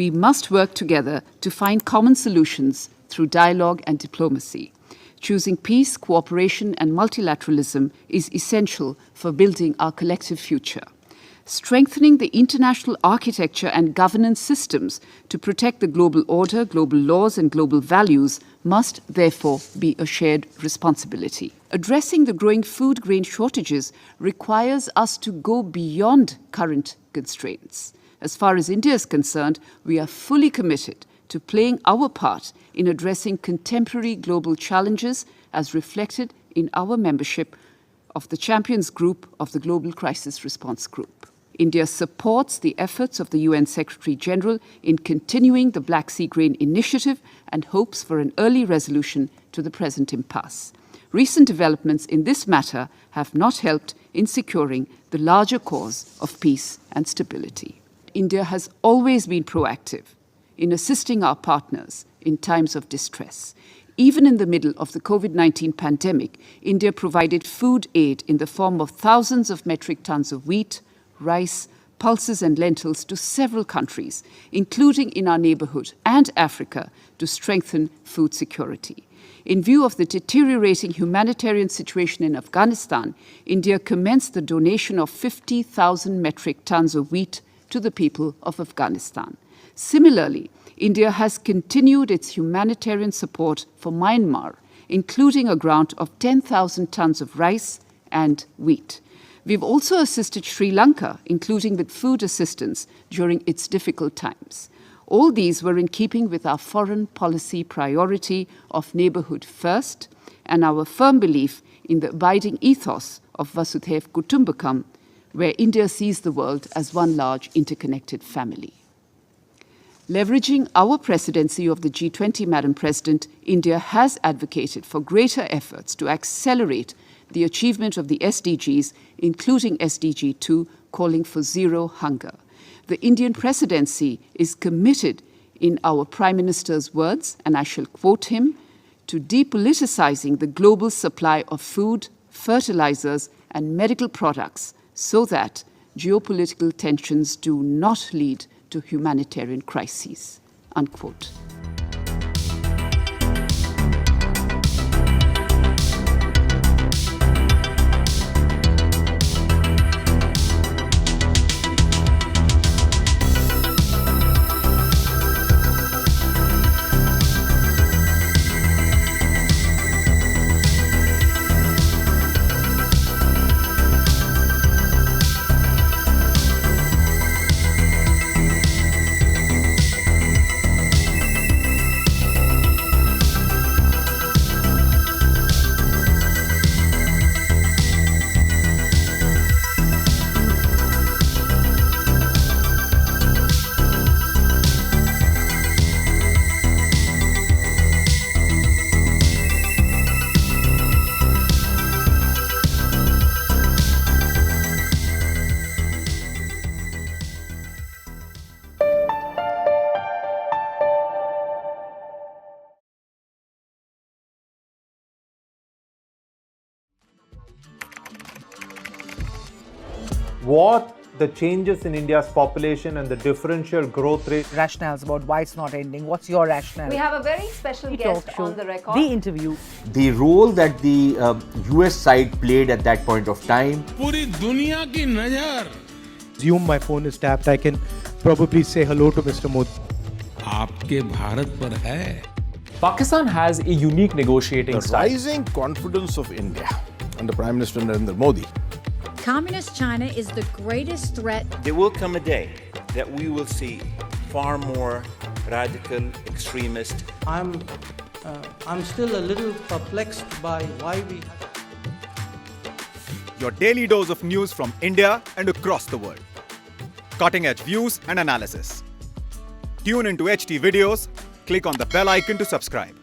We must work together to find common solutions through dialogue and diplomacy. Choosing peace, cooperation and multilateralism is essential for building our collective future. Strengthening the international architecture and governance systems to protect the global order, global laws and global values must therefore be a shared responsibility. Addressing the growing food grain shortages requires us to go beyond current constraints. As far as India is concerned, we are fully committed to playing our part in addressing contemporary global challenges as reflected in our membership of the Champions Group of the Global Crisis Response Group. India supports the efforts of the UN Secretary-General in continuing the Black Sea Grain Initiative and hopes for an early resolution to the present impasse. Recent developments in this matter have not helped in securing the larger cause of peace and stability. India has always been proactive in assisting our partners in times of distress. Even in the middle of the COVID-19 pandemic, India provided food aid in the form of thousands of metric tons of wheat, rice, pulses and lentils to several countries, including in our neighborhood and Africa, to strengthen food security. In view of the deteriorating humanitarian situation in Afghanistan, India commenced the donation of 50,000 metric tons of wheat to the people of Afghanistan. Similarly, India has continued its humanitarian support for Myanmar, including a grant of 10,000 tons of rice and wheat. We've also assisted Sri Lanka, including with food assistance during its difficult times. All these were in keeping with our foreign policy priority of neighborhood first and our firm belief in the abiding ethos of Vasudhaiv Kutumbakam, where India sees the world as one large interconnected family. Leveraging our presidency of the G20, Madam President, India has advocated for greater efforts to accelerate the achievement of the SDGs, including SDG 2, calling for zero hunger. The Indian presidency is committed, in our Prime Minister's words, and I shall quote him, to depoliticizing the global supply of food, fertilizers, and medical products so that geopolitical tensions do not lead to humanitarian crises, unquote. What the changes in India's population and the differential growth rate. Rationales about why it's not ending. What's your rationale? We have a very special guest on the record. The interview. The role that the US side played at that point of time. पूरी दुनिया की नजर. Assume my phone is tapped. I can probably say hello to Mr. Modi. आपके भारत पर है. Pakistan has a unique negotiating style. The rising confidence of India under Prime Minister Narendra Modi. Communist China is the greatest threat. There will come a day that we will see far more radical extremist. I'm still a little perplexed by why we. Your daily dose of news from India and across the world. Cutting edge views and analysis. Tune into HT videos. Click on the bell icon to subscribe.